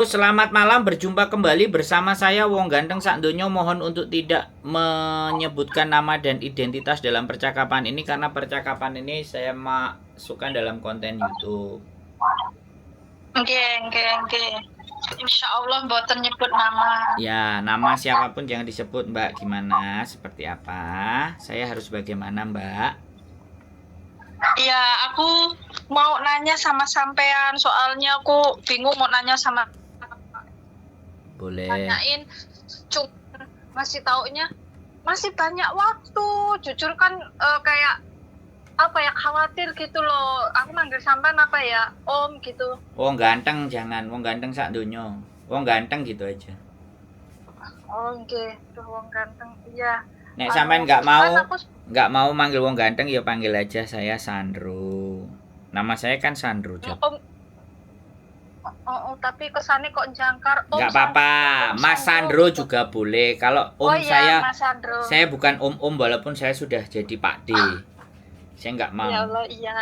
Selamat malam, berjumpa kembali bersama saya Wong Ganteng Sakdonyo. Mohon untuk tidak menyebutkan nama dan identitas dalam percakapan ini karena percakapan ini saya masukkan dalam konten YouTube. Oke. Insya Allah mboten nyebut nama. Ya, nama siapapun jangan disebut, Mbak. Gimana? Seperti apa? Saya harus bagaimana, Mbak? Ya, aku mau nanya sama sampean, soalnya aku bingung mau nanya sama Boleh. tanyain. Cuma masih taunya masih banyak waktu. Jujur kan kayak apa ya, khawatir gitu loh. Aku manggil sampean apa ya, Om gitu. Wong Ganteng jangan, Wong Ganteng Sakdonyo. Wong Ganteng gitu aja. Oh, oke. Tuh Wong Ganteng. Iya. Nek sampean nggak Kan mau manggil Wong Ganteng ya panggil aja saya Sandro. Nama saya kan Sandro, Jok. Tapi kesannya kok jangkar. Nggak apa-apa, Mas Sandro juga boleh. Kalau Om Mas Sandro. saya bukan Om walaupun saya sudah jadi Pak D. Saya nggak mau. Ya Allah, iya.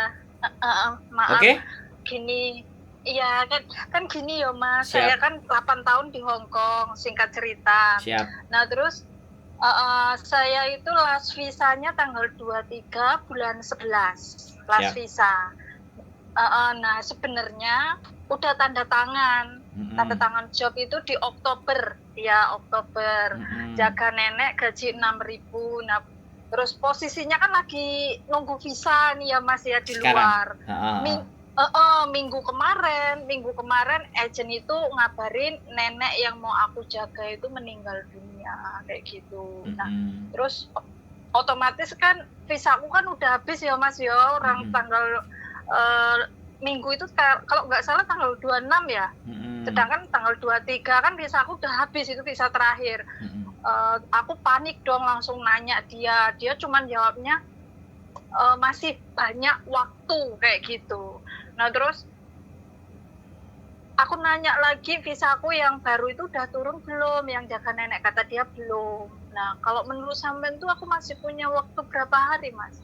Maaf. Oke? Gini, iya kan gini ya Mas. Siap. Saya kan 8 tahun di Hong Kong, singkat cerita. Siap. Nah terus saya itu last visanya tanggal 23 bulan 11. Last visa. Nah sebenarnya udah tanda tangan. Tanda tangan job itu di Oktober. Ya, Oktober. Jaga nenek gaji 6.000. Nah, terus posisinya kan lagi nunggu visa nih ya Mas ya di luar. Minggu kemarin agent itu ngabarin nenek yang mau aku jaga itu meninggal dunia kayak gitu. Nah, terus otomatis kan visaku kan udah habis ya Mas ya, orang tanggal minggu itu kalau nggak salah tanggal 26 ya. Sedangkan tanggal 23 kan visaku udah habis, itu visa terakhir. Aku panik dong, langsung nanya dia cuman jawabnya masih banyak waktu kayak gitu. Nah terus aku nanya lagi visaku yang baru itu udah turun belum, yang jaga nenek, kata dia belum. Nah kalau menurut sampean tuh aku masih punya waktu berapa hari Mas?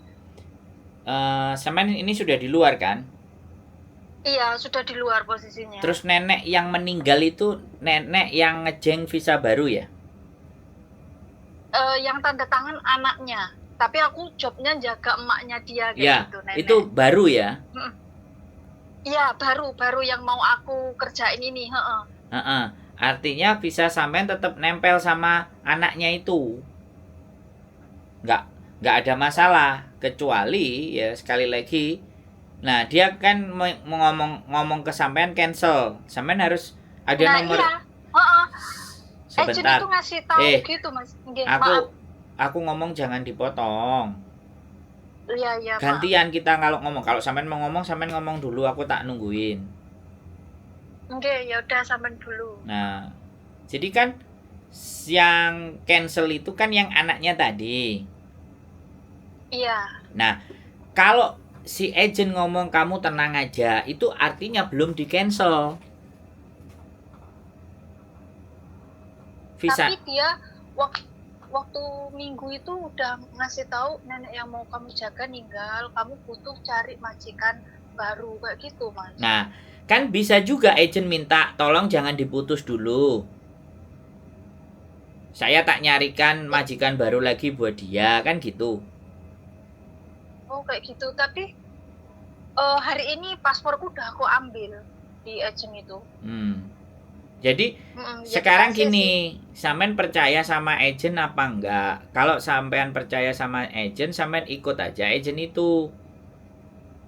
Sampean ini sudah di luar kan? Iya, sudah di luar posisinya. Terus nenek yang meninggal itu nenek yang ngejeng visa baru ya? Yang tanda tangan anaknya, tapi aku jobnya jaga emaknya dia kayak ya, gitu nenek. Itu baru ya? Iya, baru yang mau aku kerjain ini. Artinya visa sampean tetap nempel sama anaknya itu. Nggak ada masalah, kecuali ya sekali lagi. Nah, dia kan ngomong ke sampean cancel. Sampean harus ada nomor. Iya. Sebentar. Itu ngasih tahu gitu Mas. Aku ngomong jangan dipotong. Iya. Gantian kita kalau ngomong. Kalau sampean mau ngomong, sampean ngomong dulu, aku tak nungguin. Oke, ya udah sampean dulu. Nah, jadi kan yang cancel itu kan yang anaknya tadi. Iya. Nah, kalau si agent ngomong kamu tenang aja, itu artinya belum di cancel. Visa. Tapi dia waktu minggu itu udah ngasih tahu nenek yang mau kamu jaga meninggal, kamu butuh cari majikan baru kayak gitu Mas. Nah, kan bisa juga agent minta tolong jangan diputus dulu. Saya tak nyarikan majikan baru lagi buat dia, kan gitu. Oh kayak gitu, tapi hari ini pasporku udah aku ambil di agent itu. Jadi sekarang gini, sampean percaya sama agent apa enggak? Kalau sampean percaya sama agent, sampean ikut aja agent itu.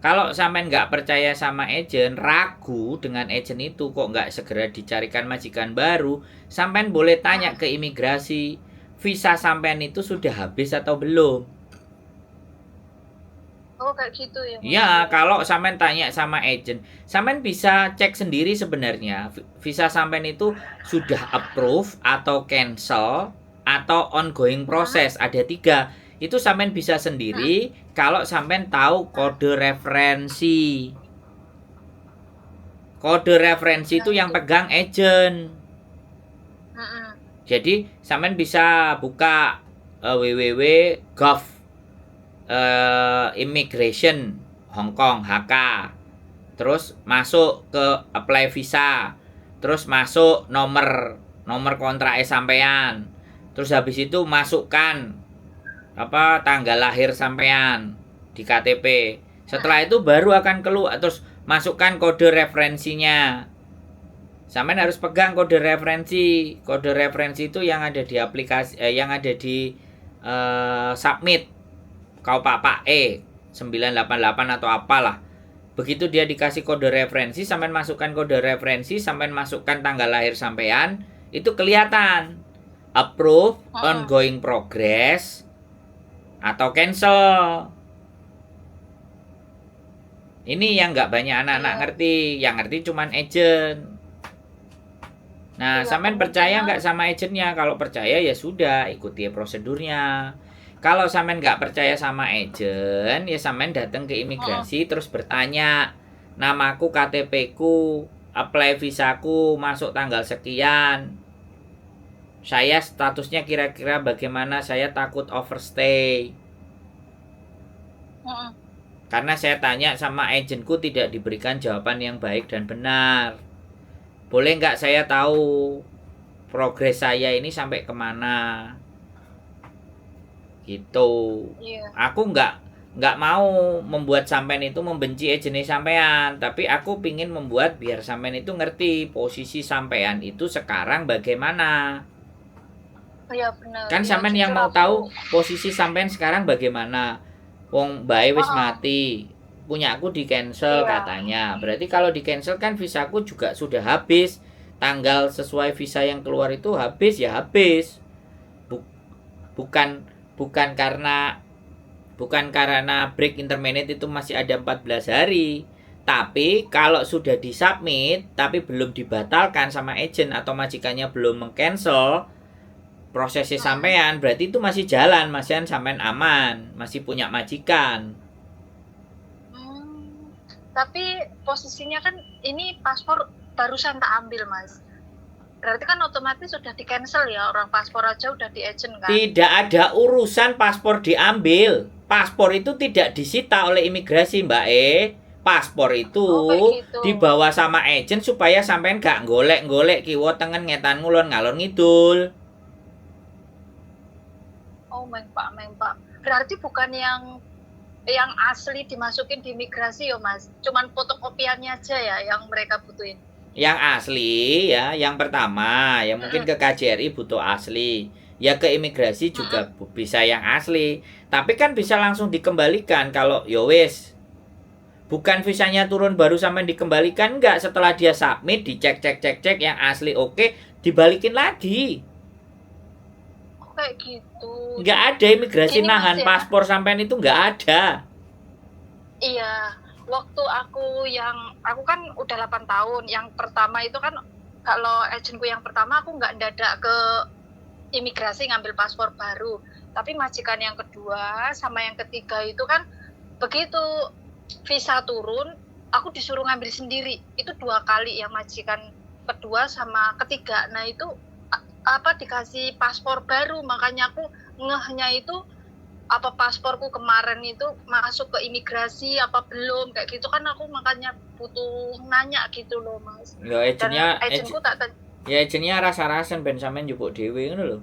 Kalau sampean nggak percaya sama agent, ragu dengan agent itu, kok nggak segera dicarikan majikan baru, sampean boleh tanya ke imigrasi, visa sampean itu sudah habis atau belum? Oh kayak gitu ya? Ya, kalau sampean tanya sama agent, sampean bisa cek sendiri sebenarnya visa sampean itu sudah approve atau cancel atau ongoing proses. Ada 3. Itu sampean bisa sendiri kalau sampean tahu kode referensi. Kode referensi itu yang pegang agent. Jadi sampean bisa buka www.gov immigration Hong Kong HK, terus masuk ke apply visa, terus masuk nomor kontrak sampean, terus habis itu masukkan tanggal lahir sampean di KTP. Setelah itu baru akan keluar, terus masukkan kode referensinya. Sampean harus pegang kode referensi. Kode referensi itu yang ada di aplikasi, yang ada di submit kau Pak E 988 atau apalah. Begitu dia dikasih kode referensi, sampean masukkan kode referensi, sampean masukkan tanggal lahir sampean, itu kelihatan approve, ongoing progress, atau cancel. Ini yang nggak banyak anak-anak ngerti, yang ngerti cuman agent. Nah, sampean percaya nggak sama agentnya? Kalau percaya ya sudah, ikuti prosedurnya. Kalau sampean nggak percaya sama agent, ya sampean datang ke imigrasi terus bertanya, namaku, KTP ku, apply visaku, masuk tanggal sekian. Saya statusnya kira-kira bagaimana? Saya takut overstay. Karena saya tanya sama agentku tidak diberikan jawaban yang baik dan benar. Boleh nggak saya tahu progres saya ini sampai kemana? Gitu. Aku nggak mau membuat sampean itu membenci agent sampean, tapi aku pingin membuat biar sampean itu ngerti posisi sampean itu sekarang bagaimana. Iya benar. Kan sampean yang mau tahu posisi sampean sekarang bagaimana. Wong bae wis mati. Punya aku di cancel katanya. Berarti kalau di cancel kan visaku juga sudah habis. Tanggal sesuai visa yang keluar itu habis ya habis. Bukan karena break intermediate itu masih ada 14 hari. Tapi kalau sudah disubmit tapi belum dibatalkan sama agent atau majikannya belum meng-cancel prosesnya sampean, berarti itu masih jalan, masih sampean aman, masih punya majikan. Tapi posisinya kan ini paspor barusan tak ambil, Mas. Berarti kan otomatis sudah di cancel ya, orang paspor aja udah di agent kan? Tidak ada urusan paspor diambil. Paspor itu tidak disita oleh imigrasi, Mbak Paspor itu gitu. dibawa sama agent supaya sampean gak golek-golek kiwa tengen ngetan ngulon ngalor ngidul. Pak. Berarti bukan yang asli dimasukin di imigrasi ya, Mas. Cuman fotokopiannya aja ya yang mereka butuhin. Yang asli ya, yang pertama ya mungkin ke KJRI butuh asli. Ya ke imigrasi juga bisa yang asli. Tapi kan bisa langsung dikembalikan kalau ya wis. Bukan visanya turun baru sampai dikembalikan, enggak, setelah dia submit dicek yang asli oke, dibalikin lagi. Kayak gitu. Nggak ada imigrasi nahan paspor sampean itu, nggak ada. Iya, waktu aku kan udah 8 tahun. Yang pertama itu kan kalau agentku yang pertama aku nggak dadak ke imigrasi ngambil paspor baru. Tapi majikan yang kedua sama yang ketiga itu kan begitu visa turun, aku disuruh ngambil sendiri. Itu 2 kali yang majikan kedua sama ketiga. Nah itu dikasih paspor baru, makanya aku ngehnya itu apa pasporku kemarin itu masuk ke imigrasi apa belum kayak gitu kan, aku makanya butuh nanya gitu loh, Mas. Ya agentku ya agentnya rasa-rasan ben sampean njupuk dhewe ngono lho.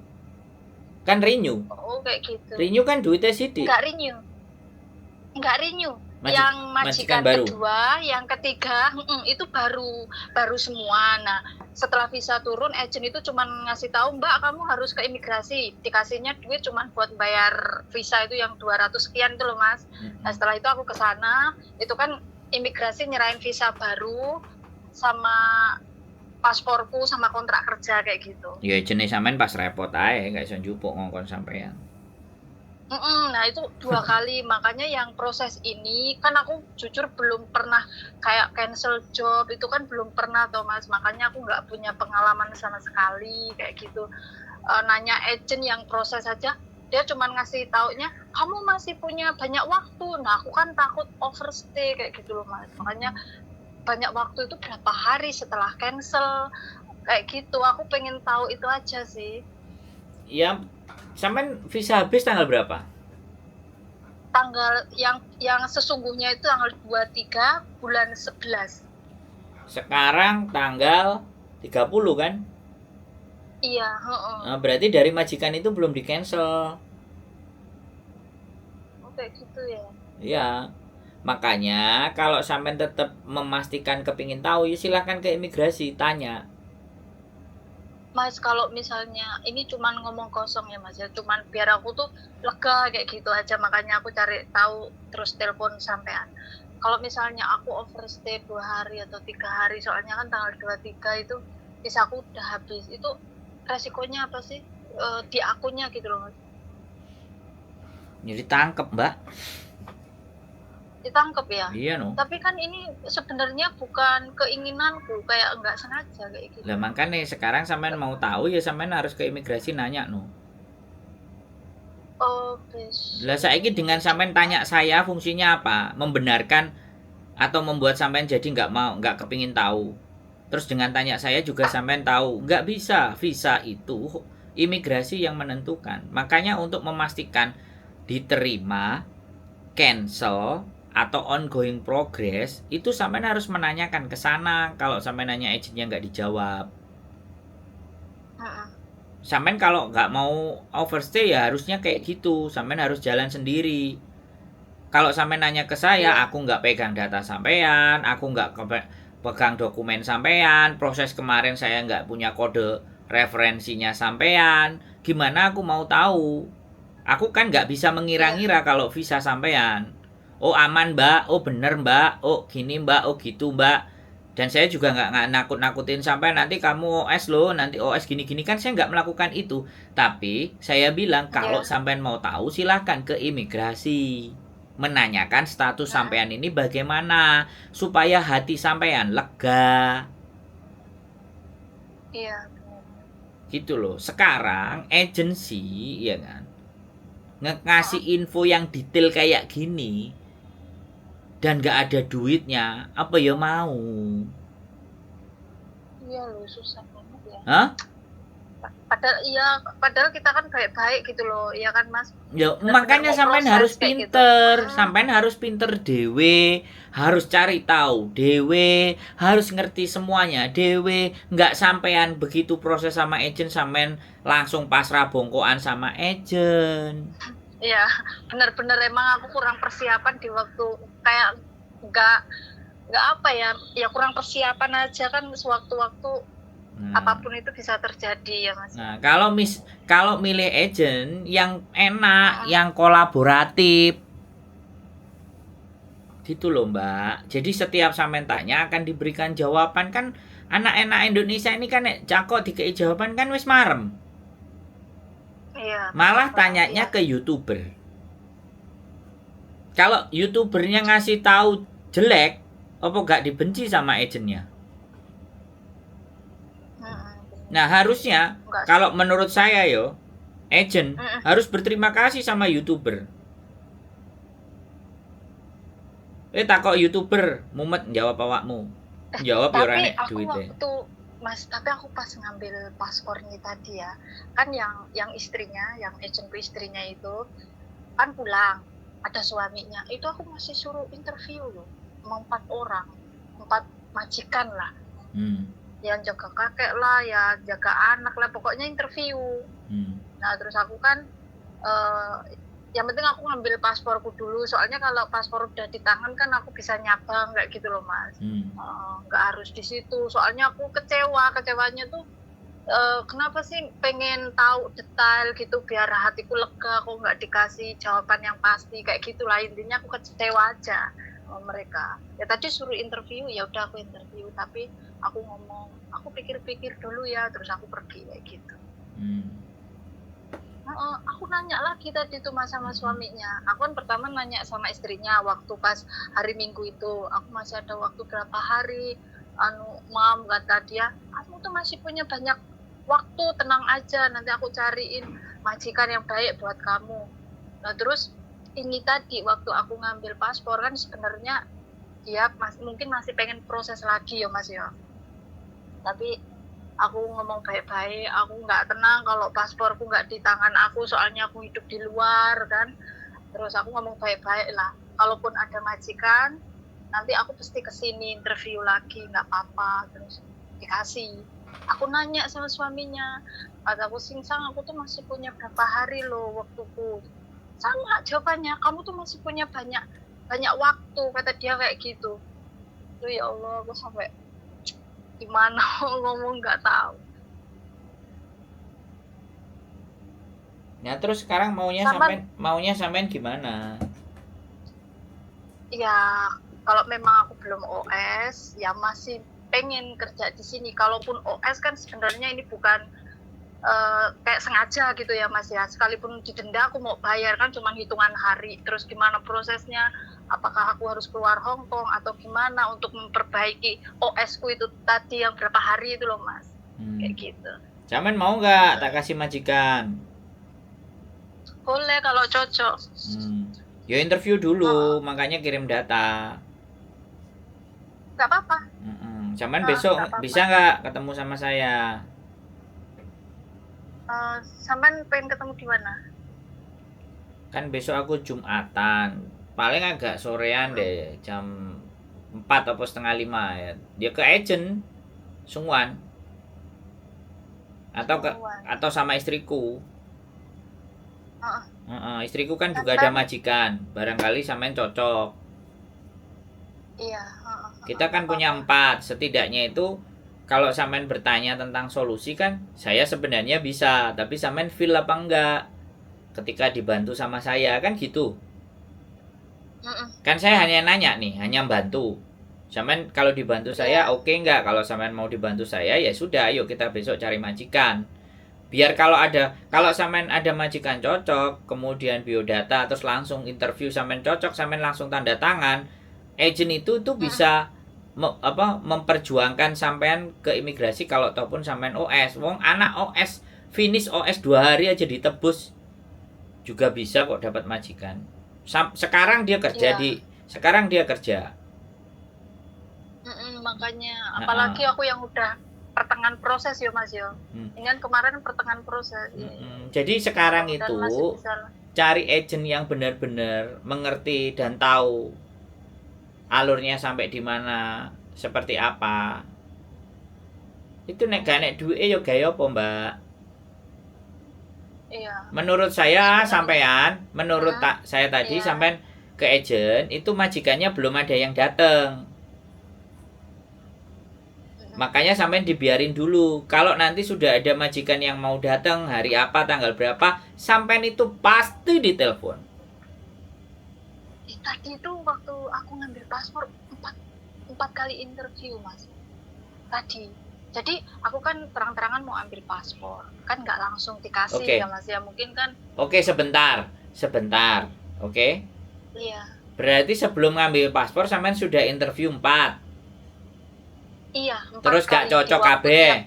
Kan renew. Oh kayak gitu. Renew kan duitnya sithik. Enggak renew. Yang majikan kedua, yang ketiga itu baru semua. Nah, setelah visa turun, agent itu cuma ngasih tahu, Mbak, kamu harus ke imigrasi. Dikasihnya duit cuma buat bayar visa itu yang 200 sekian itu loh, Mas. Nah, setelah itu aku ke sana, itu kan imigrasi nyerahin visa baru sama pasporku sama kontrak kerja kayak gitu. Ya jenis sampean pas repot ae, gak iso njupuk ngongkon sampean. Nah itu 2 kali, makanya yang proses ini kan aku jujur belum pernah kayak cancel job itu kan belum pernah toh, Mas, makanya aku nggak punya pengalaman sama sekali kayak gitu. Nanya agent yang proses aja dia cuma ngasih taunya kamu masih punya banyak waktu. Nah aku kan takut overstay kayak gitu loh, Mas, makanya banyak waktu itu berapa hari setelah cancel kayak gitu. Aku pengen tahu itu aja sih. Ya sampean visa habis tanggal berapa? Tanggal yang sesungguhnya itu tanggal 23 bulan 11. Sekarang tanggal 30 kan? Iya, heeh. Nah, berarti dari majikan itu belum di cancel. Oh, kayak gitu ya. Iya. Makanya kalau sampean tetap memastikan kepingin tahu, ya silahkan ke imigrasi tanya. Mas, kalau misalnya ini cuman ngomong kosong ya Mas ya, cuman biar aku tuh lega kayak gitu aja, makanya aku cari tahu terus telepon sampean. Kalau misalnya aku overstay 2 hari atau 3 hari, soalnya kan tanggal 23 itu visaku udah habis. Itu resikonya apa sih? Di akunnya gitu loh Mas. Jadi tangkep, Mbak. Ditangkep ya. Iya no. Tapi kan ini sebenarnya bukan keinginanku, kayak nggak sengaja kayak gitu. Lah makanya sekarang sampean mau tahu ya sampean harus ke imigrasi nanya no. Oh, besok. Lah saiki dengan sampean tanya saya fungsinya apa? Membenarkan atau membuat sampean jadi nggak kepingin tahu. Terus dengan tanya saya juga sampean tahu nggak bisa, visa itu imigrasi yang menentukan. Makanya untuk memastikan diterima, cancel atau ongoing progress itu sampean harus menanyakan ke sana. Kalau sampean nanya agennya nggak dijawab, Heeh. sampean kalau nggak mau overstay ya harusnya kayak gitu. Sampean harus jalan sendiri. Kalau sampean nanya ke saya, Iya. aku nggak pegang data sampean, aku nggak pegang dokumen sampean, proses kemarin saya nggak punya kode referensinya sampean, gimana aku mau tahu? Aku kan nggak bisa Iya. mengira-ngira kalau visa sampean. Oh aman mbak, oh bener mbak, oh gini mbak, oh gitu mbak. Dan saya juga nggak nakut-nakutin sampai nanti kamu OS loh, nanti OS gini-gini kan saya nggak melakukan itu. Tapi saya bilang kalau Iya. sampean mau tahu silahkan ke imigrasi. Menanyakan status Heeh. sampean ini bagaimana supaya hati sampean lega. Iya, benar. Gitu loh. Sekarang agensi ya kan ngasih Heeh. info yang detail kayak gini dan nggak ada duitnya, apa ya mau? Iya loh, susah banget ya. Hah? Padahal kita kan baik-baik gitu loh, iya kan Mas? Ya, Bener-bener makanya mau sampean proses harus kayak gitu. pinter, sampean harus pinter dewe, harus cari tahu dewe, harus ngerti semuanya dewe, nggak sampean begitu proses sama agent sampean langsung pasrah bongkoan sama agent. Iya, bener-bener emang aku kurang persiapan di waktu kayak nggak nggak apa ya, ya kurang persiapan aja kan sewaktu-waktu apapun itu bisa terjadi ya Mas. Nah, kalau milih agent yang enak, Heeh. yang kolaboratif, gitu loh Mbak. Jadi setiap sampean tanya akan diberikan jawaban kan. Anak-anak Indonesia ini kan cakok dikei jawaban kan wis marem. Iya, Malah bener banget, tanyanya iya. ke YouTuber. Kalau YouTubernya ngasih tahu jelek, apa gak dibenci sama agentnya? Heeh. Nah harusnya Enggak sih. kalau menurut saya yo, agent Heeh. harus berterima kasih sama YouTuber. Takok YouTuber, mumet jawab awakmu. Jawab ya ora Tapi nek aku duite. waktu Mas, tapi aku pas ngambil paspornya tadi ya, kan yang istrinya, yang agentku istrinya itu kan pulang, ada suaminya. Itu aku masih suruh interview loh, mau 4 orang, 4 majikan lah, yang jaga kakek lah, ya jaga anak lah, pokoknya interview. Nah terus aku kan yang penting aku ngambil pasporku dulu, soalnya kalau paspor udah di tangan kan aku bisa nyabang kayak gitu loh Mas. Nggak harus di situ, soalnya aku kecewanya tuh kenapa sih pengen tahu detail gitu biar hatiku lega, kok nggak dikasih jawaban yang pasti kayak gitulah, intinya aku kecewa aja sama mereka. Ya tadi suruh interview, ya udah aku interview, tapi aku ngomong aku pikir-pikir dulu ya, terus aku pergi kayak gitu. Aku nanya lagi tadi tuh Mas sama suaminya. Aku kan pertama nanya sama istrinya waktu pas hari Minggu itu, aku masih ada waktu berapa hari, Mam kata dia, kamu tuh masih punya banyak waktu, tenang aja, nanti aku cariin majikan yang baik buat kamu. Nah terus ini tadi waktu aku ngambil paspor kan sebenarnya dia mungkin masih pengen proses lagi ya Mas ya. Tapi aku ngomong baik-baik, aku nggak tenang kalau pasporku nggak di tangan aku, soalnya aku hidup di luar kan. Terus aku ngomong baik-baik lah, kalaupun ada majikan, nanti aku pasti kesini interview lagi, nggak apa-apa, terus dikasih. Aku nanya sama suaminya, kataku Singsang, aku tuh masih punya berapa hari loh waktuku. Sama jawabannya, kamu tuh masih punya banyak waktu, kata dia kayak gitu. Tuh ya Allah, aku sampai gimana ngomong nggak tahu. Nah, terus sekarang maunya sampean gimana? Ya, kalau memang aku belum OS, ya masih pengen kerja di sini. Kalaupun OS kan sebenarnya ini bukan kayak sengaja gitu ya Mas ya. Sekalipun didenda aku mau bayar kan cuma hitungan hari. Terus gimana prosesnya? Apakah aku harus keluar Hong Kong atau gimana untuk memperbaiki OS ku itu tadi yang berapa hari itu loh Mas. Kayak gitu. Sampean mau nggak tak kasih majikan? Boleh kalau cocok. Ya interview dulu, makanya kirim data. Gak apa-apa. Sampean besok bisa nggak ketemu sama saya? Sampean pengen ketemu di mana? Kan besok aku Jumatan. Paling agak sorean deh, jam 4 atau setengah 5 ya. Dia ke agent Sungwan. Atau sama istriku. Istriku kan juga ada majikan. Barangkali sampean cocok. Iya. Kita kan punya 4. Setidaknya itu kalau sampean bertanya tentang solusi kan saya sebenarnya bisa, tapi sampean feel apa enggak ketika dibantu sama saya kan gitu. Kan saya hanya nanya nih, hanya bantu. Sampean kalau dibantu saya oke enggak? Kalau sampean mau dibantu saya ya sudah, ayo kita besok cari majikan. Biar kalau sampean ada majikan cocok, kemudian biodata terus langsung interview sampean cocok, sampean langsung tanda tangan, agent itu bisa memperjuangkan sampean ke imigrasi kalau ataupun sampean OS. Wong anak OS finish OS 2 hari aja ditebus juga bisa kok dapat majikan. Sekarang dia kerja sekarang dia kerja. Makanya apalagi aku yang udah pertengahan proses ya Mas yo. Ini kan kemarin pertengahan proses. Jadi sekarang itu cari agent yang benar-benar mengerti dan tahu alurnya sampai di mana, seperti apa. Itu nek gak nek duwe yo gawe apa, Mbak? Iya. Menurut saya sampean, menurut saya tadi sampean ke agent itu majikannya belum ada yang datang. Makanya sampean dibiarin dulu. Kalau nanti sudah ada majikan yang mau datang hari apa, tanggal berapa, sampean itu pasti ditelepon. Tadi itu waktu aku ngambil paspor 4 kali interview Mas. Tadi. Jadi aku kan terang-terangan mau ambil paspor. Kan nggak langsung dikasih ya Mas ya. Mungkin kan. Oke, sebentar. Oke? Iya. Berarti sebelum ngambil paspor sampean sudah interview 4. Iya, 4 terus gak cocok kabeh.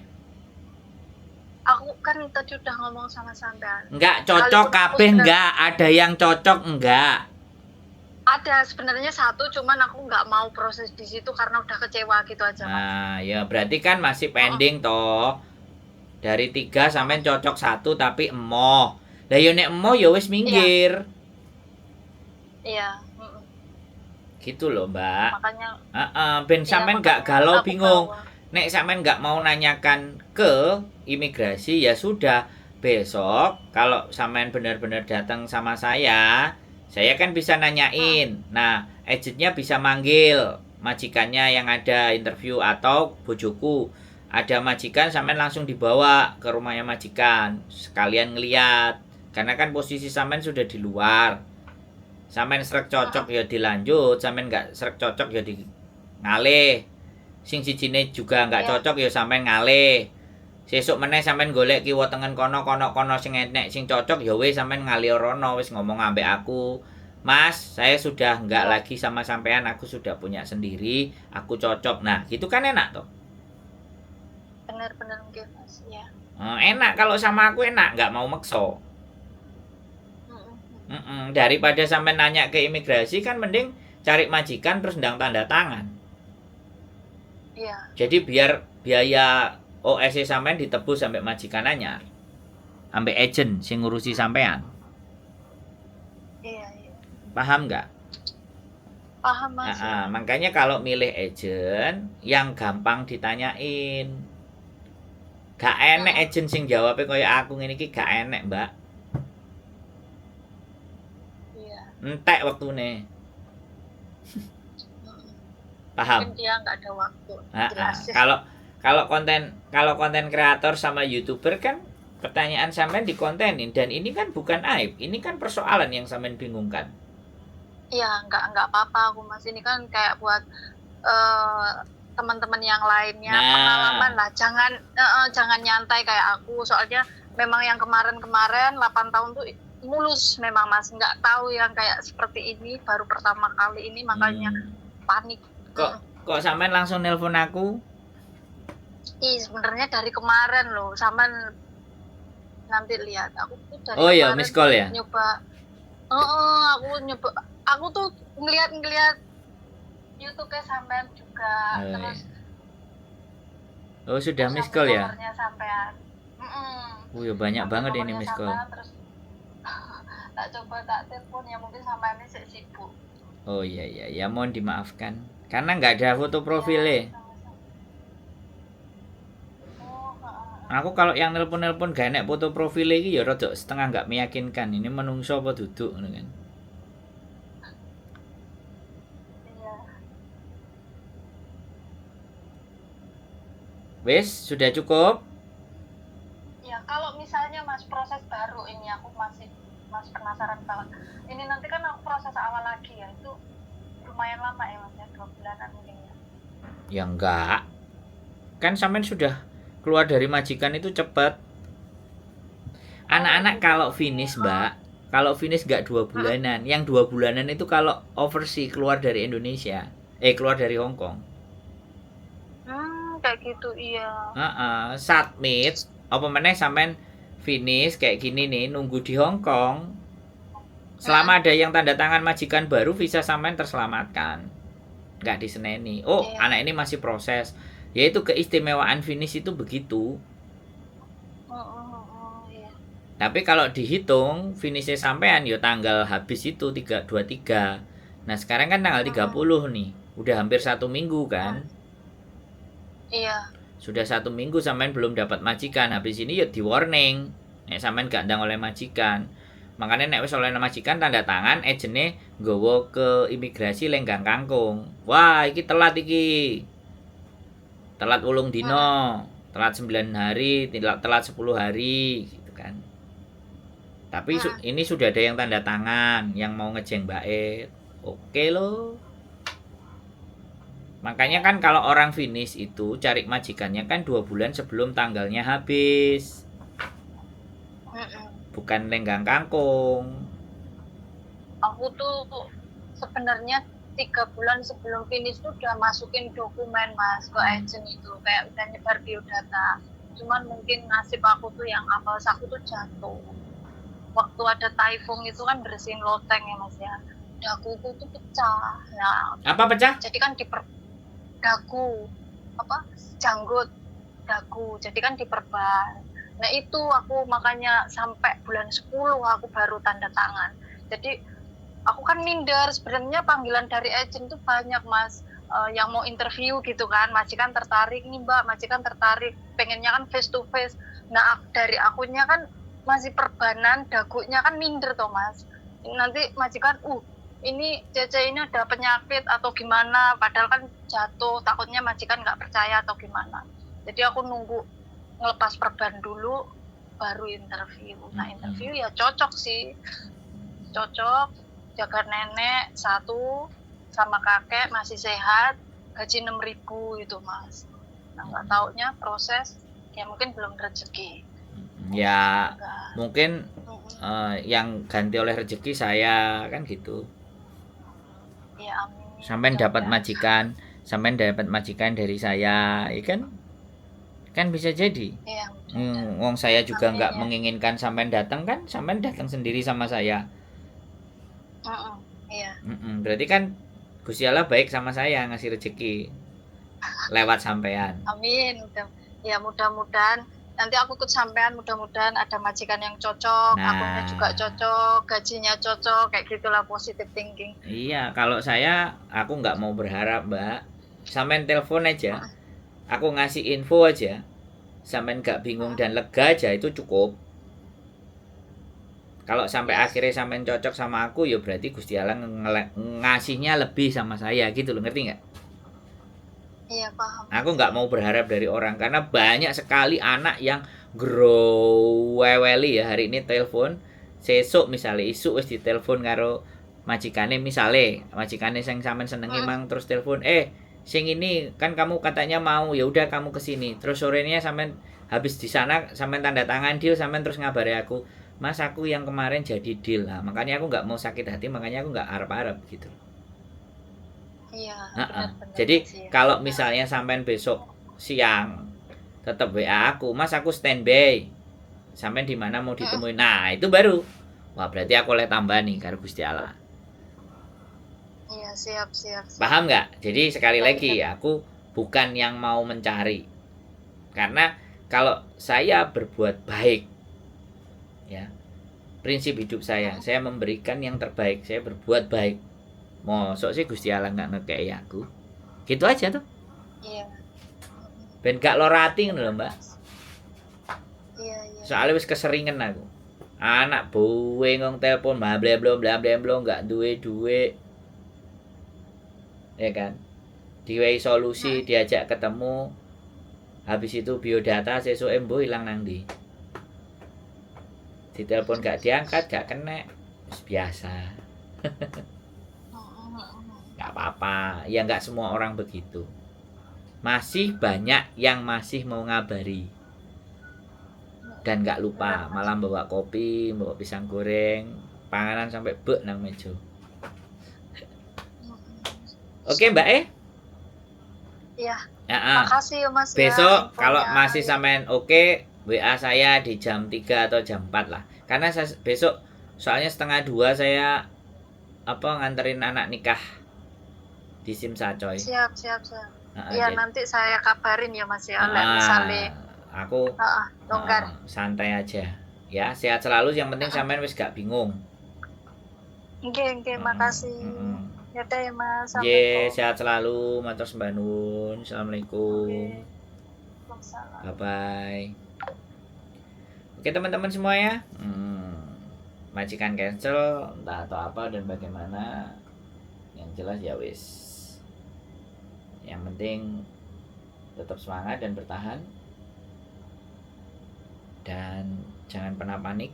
Aku kan tadi udah ngomong sama sampean. Enggak cocok kabeh enggak, ada yang cocok enggak? Ada sebenarnya 1, cuman aku nggak mau proses di situ karena udah kecewa gitu aja. Nah, ya berarti kan masih pending toh. Dari 3 sampean cocok 1 tapi emoh. Lah yo nek emoh ya wis minggir. Iya. Gitu loh Mbak. Makanya ben sampean gak galau bingung. Nek sampean gak mau nanyakan ke imigrasi ya sudah, besok kalau sampean benar-benar datang sama saya kan bisa nanyain. Nah, agentnya bisa manggil majikannya yang ada interview atau bojoku. Ada majikan sampean langsung dibawa ke rumahnya majikan sekalian ngeliat. Karena kan posisi sampean sudah di luar. Sampean srek cocok ya dilanjut, sampean gak srek cocok ya di ngalih. Sing sijine juga gak cocok ya sampean ngalih. Sesuk meneh sampean golek kiwa tengen kono sing enek sing cocok ya wis sampean ngalih rono wis ngomong ambek aku. Mas, saya sudah enggak lagi sama sampean, aku sudah punya sendiri, aku cocok. Nah, gitu kan enak toh? Bener-bener mungkin Mas, ya. Enak kalau sama aku enak, enggak mau makso. Daripada sampai nanya ke imigrasi kan mending cari majikan terus ndang tanda tangan. Iya. Jadi biar biaya OS sampean ditebus sampai majikan anyar. Sampai agent sing ngurusi sampean. Iya. Paham nggak? Paham Mas. Makanya kalau milih agent yang gampang ditanyain. Gak enek agent sing jawabnya kaya aku ngene iki, gak enek, Mbak. Iya. Entek waktune. Mm-mm. Paham? Mungkin dia nggak ada waktu Heeh. jelasin. Kalau konten kreator sama YouTuber kan pertanyaan sampean dikontenin dan ini kan bukan aib, ini kan persoalan yang sampean bingungkan. Iya, nggak apa-apa aku Mas. Ini kan kayak buat teman-teman yang lainnya Nah. pengalaman lah. Jangan nyantai kayak aku. Soalnya memang yang kemarin-kemarin 8 tahun tuh mulus memang Mas. Nggak tahu yang kayak seperti ini baru pertama kali ini makanya panik. Kok sampean langsung nelpon aku? Sebenarnya dari kemarin loh, sama nanti lihat aku tuh dari Oh iya, kemarin miss call ya? nyoba. Aku tuh ngeliat YouTube-nya sampean juga, Oh, terus iya. Oh sudah miss call ya? nomornya sampean. Oh ya banyak banget ini miss call. Terus tak coba tak telepon ya mungkin sampean ini sibuk. Oh iya ya mohon dimaafkan karena nggak ada foto profilnya. Aku kalau yang nelpon gak enek foto profil iki ya rada setengah nggak meyakinkan. Ini menungso apa duduk ngono kan. Iya. Wes, sudah cukup? Ya, kalau misalnya Mas proses baru ini aku masih penasaran banget. Ini nanti kan aku proses awal lagi ya. Itu lumayan lama ya Mas ya, 2 bulanan mungkin ya. Ya enggak. Kan sampean sudah keluar dari majikan itu cepet. Anak-anak kalau finish Mbak, kalau finish nggak 2 bulanan, yang 2 bulanan itu kalau overseas keluar dari Indonesia, keluar dari Hong Kong. Kayak gitu iya. Submit, apa meneh sampean finish kayak gini nih, nunggu di Hong Kong. Selama ada yang tanda tangan majikan baru, visa sampean terselamatkan. Nggak diseneni. Oh, anak ini masih proses. Yaitu keistimewaan finish itu begitu. Iya. Tapi kalau dihitung finishnya sampean ya tanggal habis itu 23. Nah sekarang kan tanggal 30 nih. Udah hampir 1 minggu kan. Iya. Sudah 1 minggu sampean belum dapat majikan. Habis ini ya di warning. Nek sampean gak ndang oleh majikan. Makanya nek wis oleh majikan tanda tangan agene nggawa ke imigrasi Lenggang Kangkung. Wah iki telat iki. Telat 8 dino, telat 9 hari, telat 10 hari gitu kan. Tapi ini sudah ada yang tanda tangan, yang mau ngejeng Mbak E. Oke loh. Makanya kan kalau orang finish itu cari majikannya kan 2 bulan sebelum tanggalnya habis. Bukan Lenggang Kangkung. Aku tuh sebenarnya 3 bulan sebelum finish tuh udah masukin dokumen Mas ke agent itu, kayak udah nyebar biodata. Cuman mungkin nasib aku tuh yang apels aku tuh jatuh. Waktu ada typhoon itu kan bersihin loteng ya Mas ya. Daguku tuh pecah. Nah, apa pecah? Jadi kan dagu janggut dagu. Jadi kan diperban. Nah, itu aku makanya sampai bulan 10 aku baru tanda tangan. Jadi aku kan minder, sebenarnya panggilan dari agent tuh banyak Mas, yang mau interview gitu kan, majikan tertarik nih Mbak, majikan tertarik, pengennya kan face to face. Nah dari akunya kan masih perbanan, dagunya kan minder toh Mas. Nanti majikan, ini Cece ini ada penyakit atau gimana, padahal kan jatuh, takutnya majikan nggak percaya atau gimana. Jadi aku nunggu ngelepas perban dulu, baru interview. Nah interview ya cocok sih, cocok. Jaga nenek 1 sama kakek masih sehat, gaji 6.000 itu Mas. Nah nggak taunya proses ya mungkin belum rezeki. Ya mungkin yang ganti oleh rezeki saya kan gitu. Ya amin. Sampai dapat majikan dari saya, ya kan bisa jadi. Iya. Wong saya juga nggak menginginkan sampean datang kan, sampean datang sendiri sama saya. Iya. Berarti kan Gusti Allah baik sama saya, ngasih rezeki lewat sampean. Amin. Ya mudah-mudahan nanti aku ikut sampean, mudah-mudahan ada majikan yang cocok, akunya juga cocok, gajinya cocok, kayak gitulah, positive thinking. Iya, kalau aku nggak mau berharap Mbak. Sampean telepon aja, aku ngasih info aja. sampean gak bingung dan lega aja itu cukup. Kalau sampai akhirnya sampean cocok sama aku, ya berarti Gusti Allah ngasihnya lebih sama saya gitu loh, ngerti nggak? Iya, paham. Aku nggak mau berharap dari orang karena banyak sekali anak yang groweweli ya hari ini telepon, sesuk misalnya isu wis ditelepon karo majikane misale, majikane sing sampean senengi mang terus telepon, sing ini kan kamu katanya mau, ya udah kamu kesini. Terus sorenya sampean habis di sana sampean tanda tangan deal, sampean terus ngabari aku, Mas aku yang kemarin jadi deal. Nah, makanya aku nggak mau sakit hati, makanya aku nggak arep-arep gitu. Iya, benar-benar. Jadi kalau misalnya sampean besok siang tetap WA aku, Mas aku standby, sampean di mana mau ditemuin. Nah itu baru, wah berarti aku oleh tambah nih karo Gusti Allah. Iya, siap. Paham nggak? Jadi sekali lagi aku bukan yang mau mencari, karena kalau saya berbuat baik, ya prinsip hidup saya memberikan yang terbaik, saya berbuat baik. Mosok sih Gusti Allah nggak ngekei aku, gitu aja tuh. Iya. Ben gak lara ati ngono lho, Mbak. Iya. Soalnya wis keseringan aku. Anak buwe ngong telepon bla bla nggak duwe duit. Ya kan? Diwehi solusi, diajak ketemu. Habis itu biodata sesuk embo ilang nang ndi. Ditelepon gak diangkat, gak kena. Wis biasa. Gak apa-apa. Ya nggak semua orang begitu. Masih banyak yang masih mau ngabari. Dan gak lupa malah bawa kopi, bawa pisang goreng, panganan sampai bek nang meja. Oke Mbak Iya. Makasih ya Mas. Besok ya, kalau masih sampean oke, WA saya di jam 3 atau jam 4 lah. Karena saya, besok soalnya 1:30 saya nganterin anak nikah di Simsacoy. Siap. Iya, nanti saya kabarin ya Mas ya. Misalnya aku longgar. Santai aja. Ya, sehat selalu, yang penting sampean wis gak bingung. Oke, makasih. Ya deh Mas. Sehat selalu, matur sembah nuwun. Assalamualaikum. Bye bye. Oke teman-teman semuanya, majikan cancel entah atau apa dan bagaimana, yang jelas ya wis. Yang penting tetap semangat dan bertahan, dan jangan pernah panik.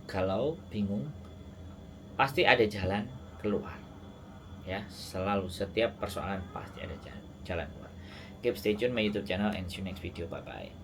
Kalau bingung, pasti ada jalan keluar. Ya, selalu setiap persoalan pasti ada jalan keluar. Keep stay tune my YouTube channel and see you next video. Bye bye.